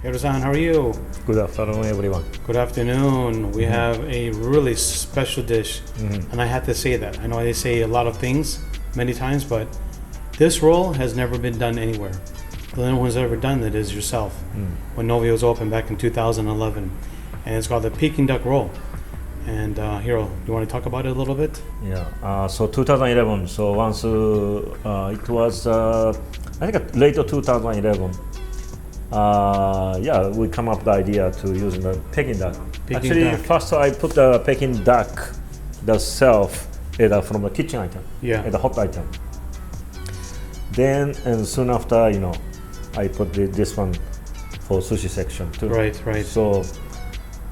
Hiro-san, how are you? Good afternoon, everyone. Good afternoon. We have a really special dish, and I have to say that. I know they say a lot of things many times, but this roll has never been done anywhere. The only one who's ever done it is yourself when Novi was open back in 2011, and it's called the Peking duck roll. And Hiro, do you want to talk about it a little bit? Yeah. So 2011. So once it was, I think late 2011. We come up with the idea to use the Peking duck. First I put the Peking duck, the self, from the kitchen item, the hot item. Then and soon after, I put this one for sushi section too. Right. So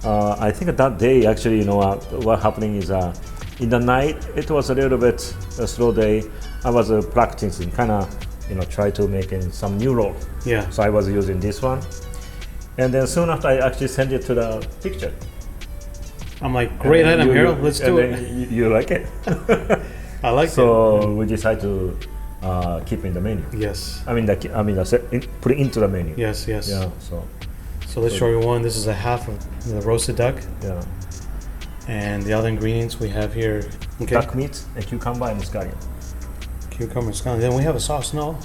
I think that day actually, what happening is in the night it was a little bit a slow day. I was practicing, kind of, try to make some new roll. Yeah. So I was using this one, and then soon after I actually sent it to the picture. I'm like, great item, Hiro. Let's do it. You like it? I like it. So we decided to keep in the menu. Yes. Put it into the menu. Yes. Yeah. So let's show you one. This is a half of the roasted duck. Yeah. And the other ingredients we have here. Okay. Duck meat and cucumber and scallion. Cucumber, scallion. Then we have a sauce. No.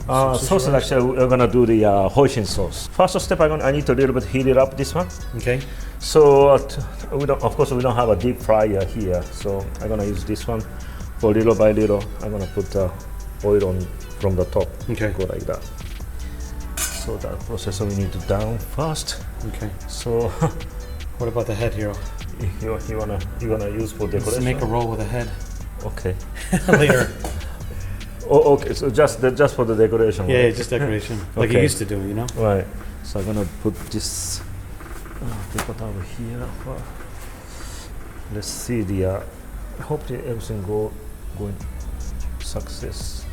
Sauce is actually we're gonna do the hoisin sauce. First step, I need to a little bit heat it up. This one. Okay. So we don't have a deep fryer here, so I'm gonna use this one for little by little. I'm gonna put oil on from the top. Okay. Go like that. So that process we need to down first. Okay. So what about the head, Hiro? You wanna use for decoration? Let's make a roll with a head. Okay. Later. Oh, okay. So just for the decoration. Yeah, right? yeah, just decoration, like you used to do, Right. So I'm gonna put this. Put over here. Let's see the. Hopefully everything going success.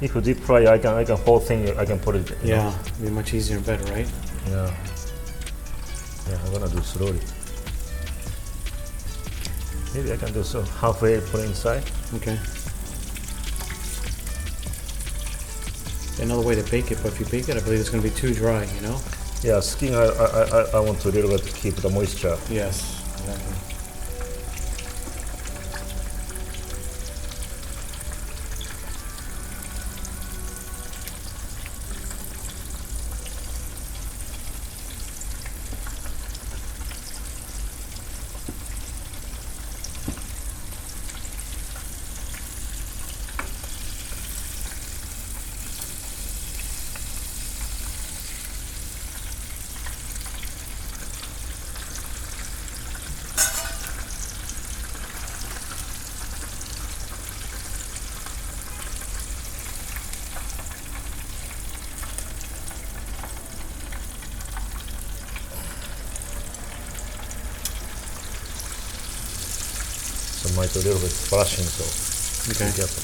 If you deep fry, I can whole thing. I can put it. Yeah, it'd be much easier and better, right? Yeah. Yeah, I'm gonna do slowly. Maybe I can do so halfway, put it inside. Okay. Another way to bake it, but if you bake it, I believe it's going to be too dry, Yeah, skin. I want to a little bit keep the moisture. Yes, exactly. So might a little bit splashing, so Okay. be careful.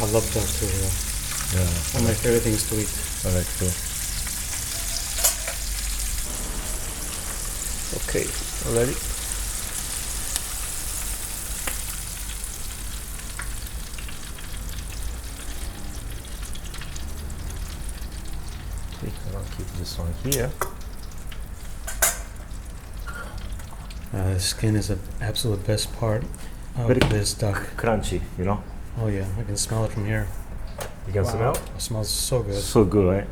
I love duck too, Hiro. Yeah. One of my favorite things to eat. I like too. Okay, ready? Okay, I'll keep this one here. The skin is the absolute best part of Very this duck. Crunchy, Oh yeah, I can smell it from here. You can smell? It smells so good. So good, right?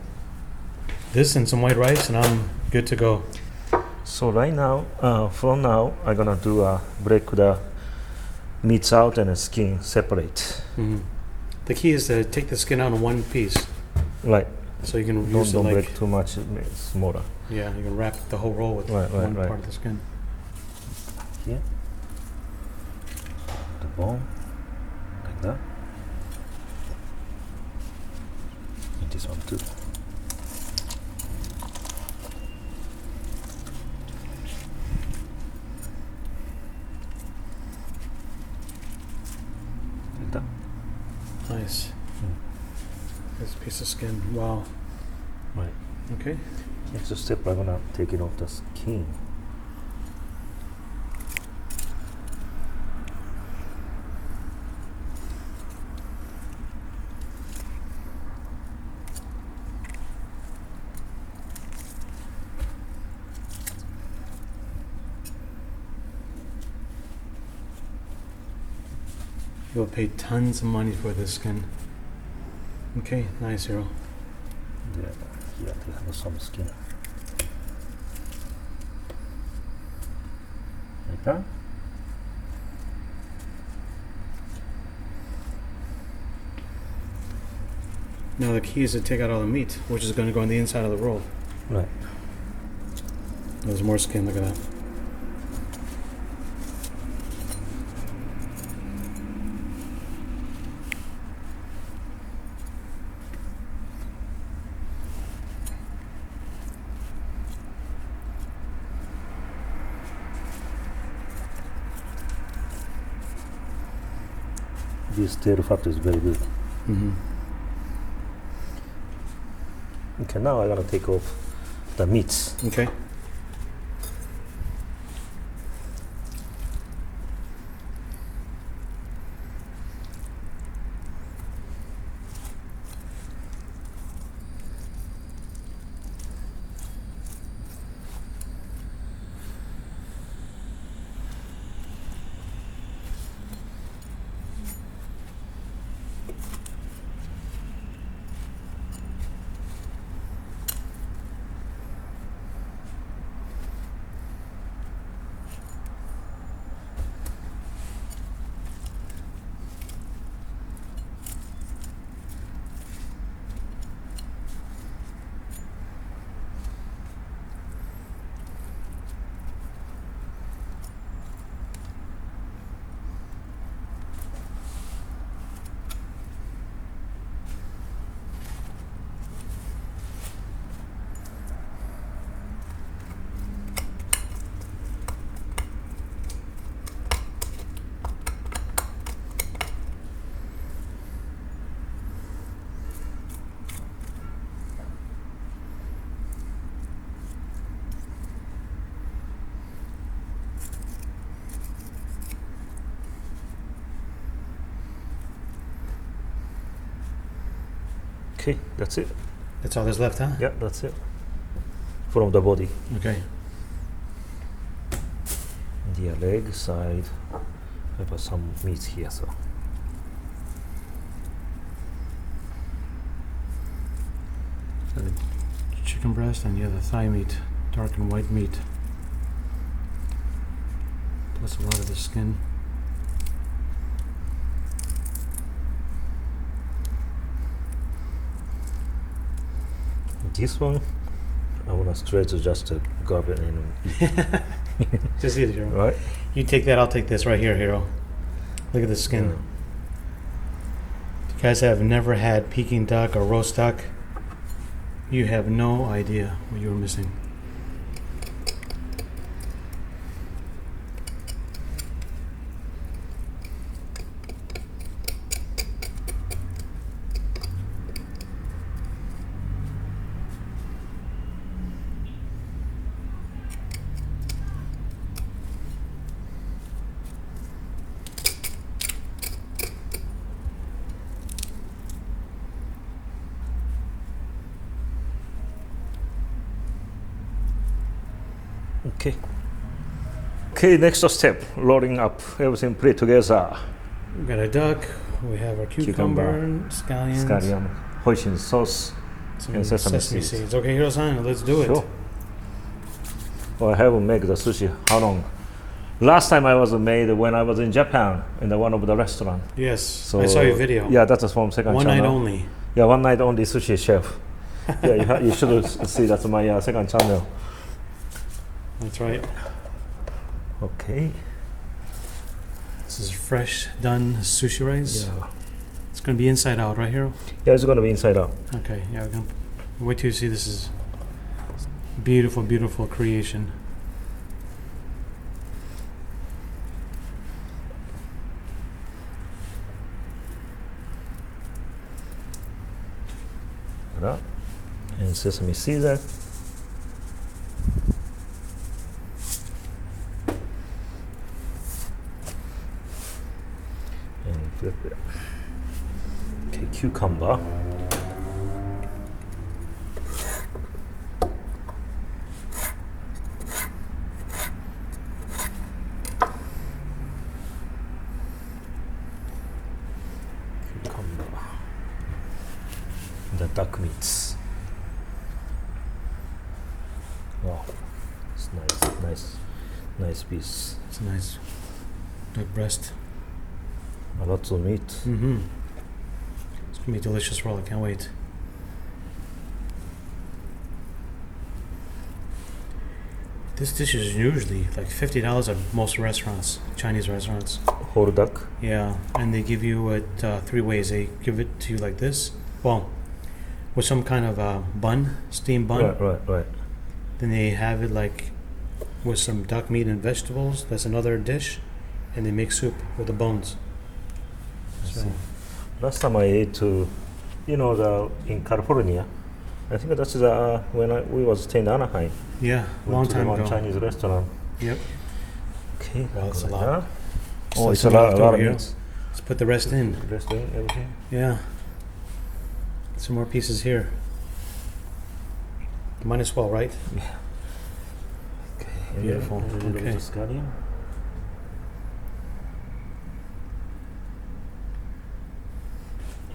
This and some white rice, and I'm good to go. So right now, from now, I'm gonna do break the meats out and the skin separate. The key is to take the skin out in one piece. Right. So you can use Don't it like break too much, it makes smaller. yeah, you can wrap the whole roll with Right, one right. part of the skin. Here, the bone, like that. And this one too. Like that. Nice. This piece of skin. Wow. Right. Okay. Next step, I'm gonna take it off the skin. You'll pay tons of money for this skin. Okay, nice, Hiro. Yeah, here they have some skin. Like that. Now the key is to take out all the meat, which is going to go on the inside of the roll. Right. There's more skin, look at that. This tail fat is very good. Mm-hmm. Okay, now I'm gonna take off the meats. Okay. Okay, that's it. That's all there's left, huh? Yeah, that's it. From the body. Okay. The leg side, I have some meat here, so. So the chicken breast and the thigh meat, dark and white meat. Plus a lot of the skin. This one, I want to stretch just to grab it in. Just eat it, Hiro. Right? You take that, I'll take this right here, Hiro. Look at the skin. You guys have never had Peking duck or roast duck. You have no idea what you were missing. Okay. Okay, next step, rolling up everything put it together. We got a duck, we have our cucumber, scallions, Scallion, hoisin sauce, some and sesame seeds. seeds. Okay, Hiro-san, let's do it. Sure. Well, I haven't made the sushi how long? Last time I was made when I was in Japan in the one of the restaurant. Yes, So I saw your video. Yeah, that was from second One channel. night only. Yeah, one night only sushi chef. Yeah, you should see that's my second channel. That's right. Okay. This is fresh done sushi rice. Yeah. It's gonna be inside out, right, Hiro? Yeah, it's gonna be inside out. Okay. Yeah. We're gonna wait till you see this is beautiful, beautiful creation. That. And sesame season. And flip it. Okay, cucumber. The duck meats. Wow, it's nice piece. It's a nice duck breast. A lot of meat. Mm-hmm. It's gonna be a delicious roll. I can't wait. This dish is usually like $50 at most restaurants, Chinese restaurants. Whole duck. Yeah, and they give you it 3 ways. They give it to you like this. Well, with some kind of bun, steamed bun. Right. Then they have it like with some duck meat and vegetables. That's another dish, and they make soup with the bones. So, Last time I ate in California, I think that's when we was staying in Anaheim. yeah, Went long to time one ago. Chinese restaurant. Yep. Okay, Well, it's a like lot. that. So Oh, it's a some lot left over of here. meat. Let's put the rest in. Rest in everything. Yeah. Some more pieces here. Might as well, right? Yeah. Okay. and Beautiful. then a little bit Okay. of scallion.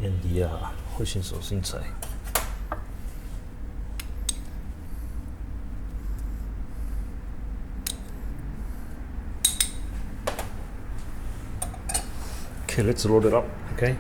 And the hoisin sauce inside. Okay, let's roll it up. Okay.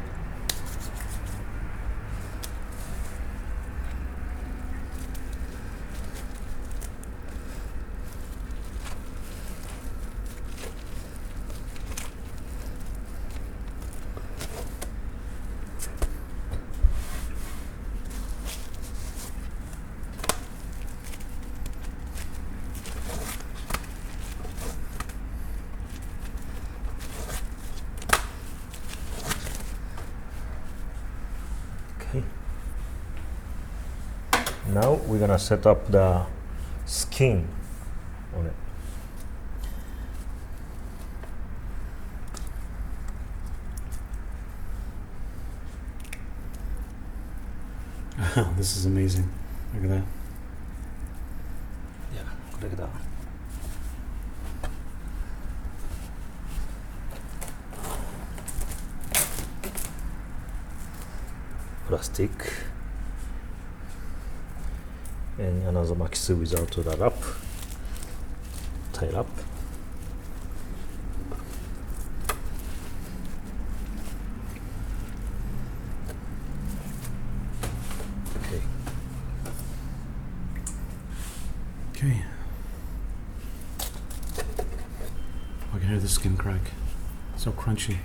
Okay. Now we're gonna set up the skin on it. This is amazing. Look at that. Yeah, look at that. Plastic and another makisu without the wrap. Tie it up. Okay. Okay. I can hear the skin crack. So crunchy.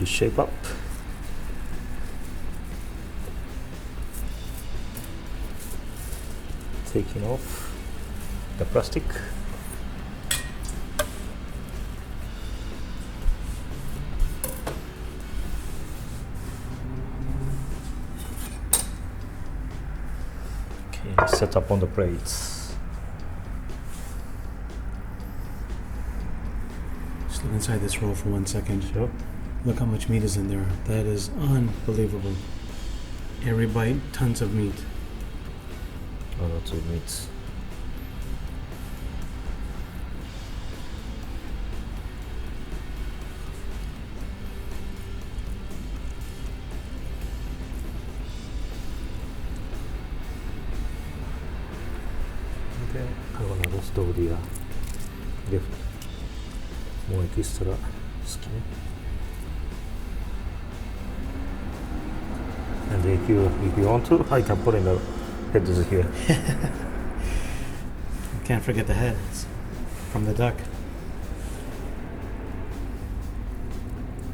You shape up. Taking off the plastic. set up on the plates. Just look inside this roll for 1 second. Sure. Look how much meat is in there. That is unbelievable. Every bite, tons of meat. Oh, lots of meats. Okay, I'm gonna roast over the left more extra skin. And if you want to, I can put in the heads here. Can't forget the heads from the duck.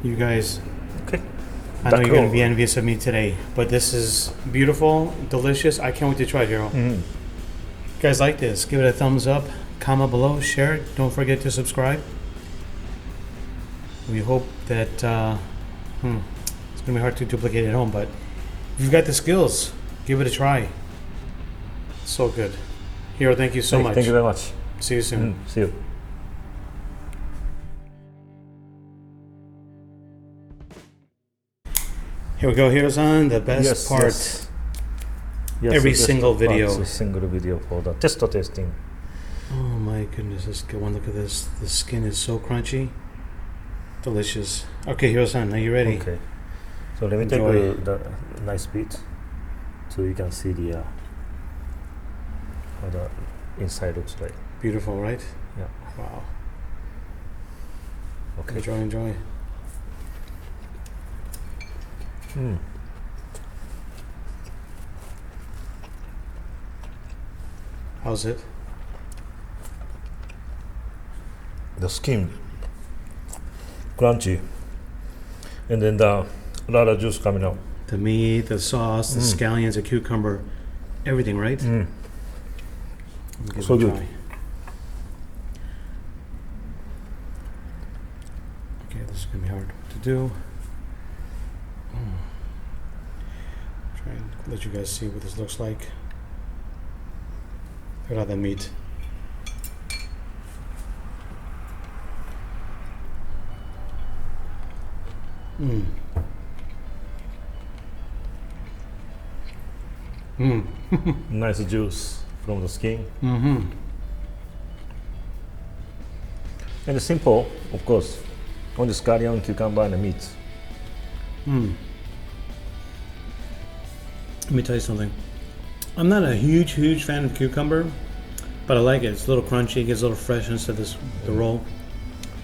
You guys, Okay. I know Duck you're going roll. to be envious of me today, but this is beautiful, delicious. I can't wait to try it, Hiro. Mm. You guys like this? Give it a thumbs up, comment below, share it. Don't forget to subscribe. We hope that it's going to be hard to duplicate at home, but if you've got the skills, give it a try. So good. Hiro, thank you so much. Thank you very much. See you soon. See you. Here we go. Here's on the best part. Yes, Every the best single part video. is a single video for the testing. Oh my goodness, let's get one look at this. The skin is so crunchy. Delicious. Okay, Hiro-san, are you ready? Okay. So let me Enjoy. take the nice bit so you can see the how the inside looks like. Beautiful, right? Yeah. Wow. Okay. Enjoy. Mm. How's it? The skin crunchy, and then the a lot of juice coming out. The meat, the sauce, the scallions, the cucumber, everything, right? Mm. Let me give So it a good. try. Okay, this is gonna be hard to do. Try and let you guys see what this looks like. Look at all that meat. Mmm. Mmm. Nice juice from the skin, Mm-hmm. and it's simple, of course. Only scallion, cucumber, and the meat. Mm. Let me tell you something. I'm not a huge fan of cucumber, but I like it. It's a little crunchy, gives a little freshness to this the roll.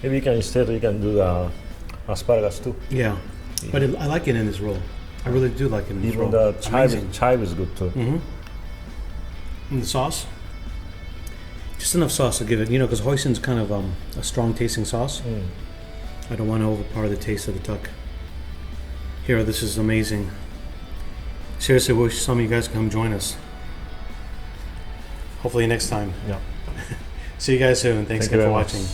Maybe you can instead you can do the asparagus too. Yeah, but I like it in this roll. I really do like it in this Even roll. the Amazing. chive is good too. Mm-hmm. And the sauce, just enough sauce to give it, because hoisin's kind of a strong tasting sauce. Mm. I don't want to overpower the taste of the duck. Hiro, this is amazing. Seriously, wish some of you guys can come join us. Hopefully next time. Yeah. See you guys soon. Thanks Thank you again for very watching. much.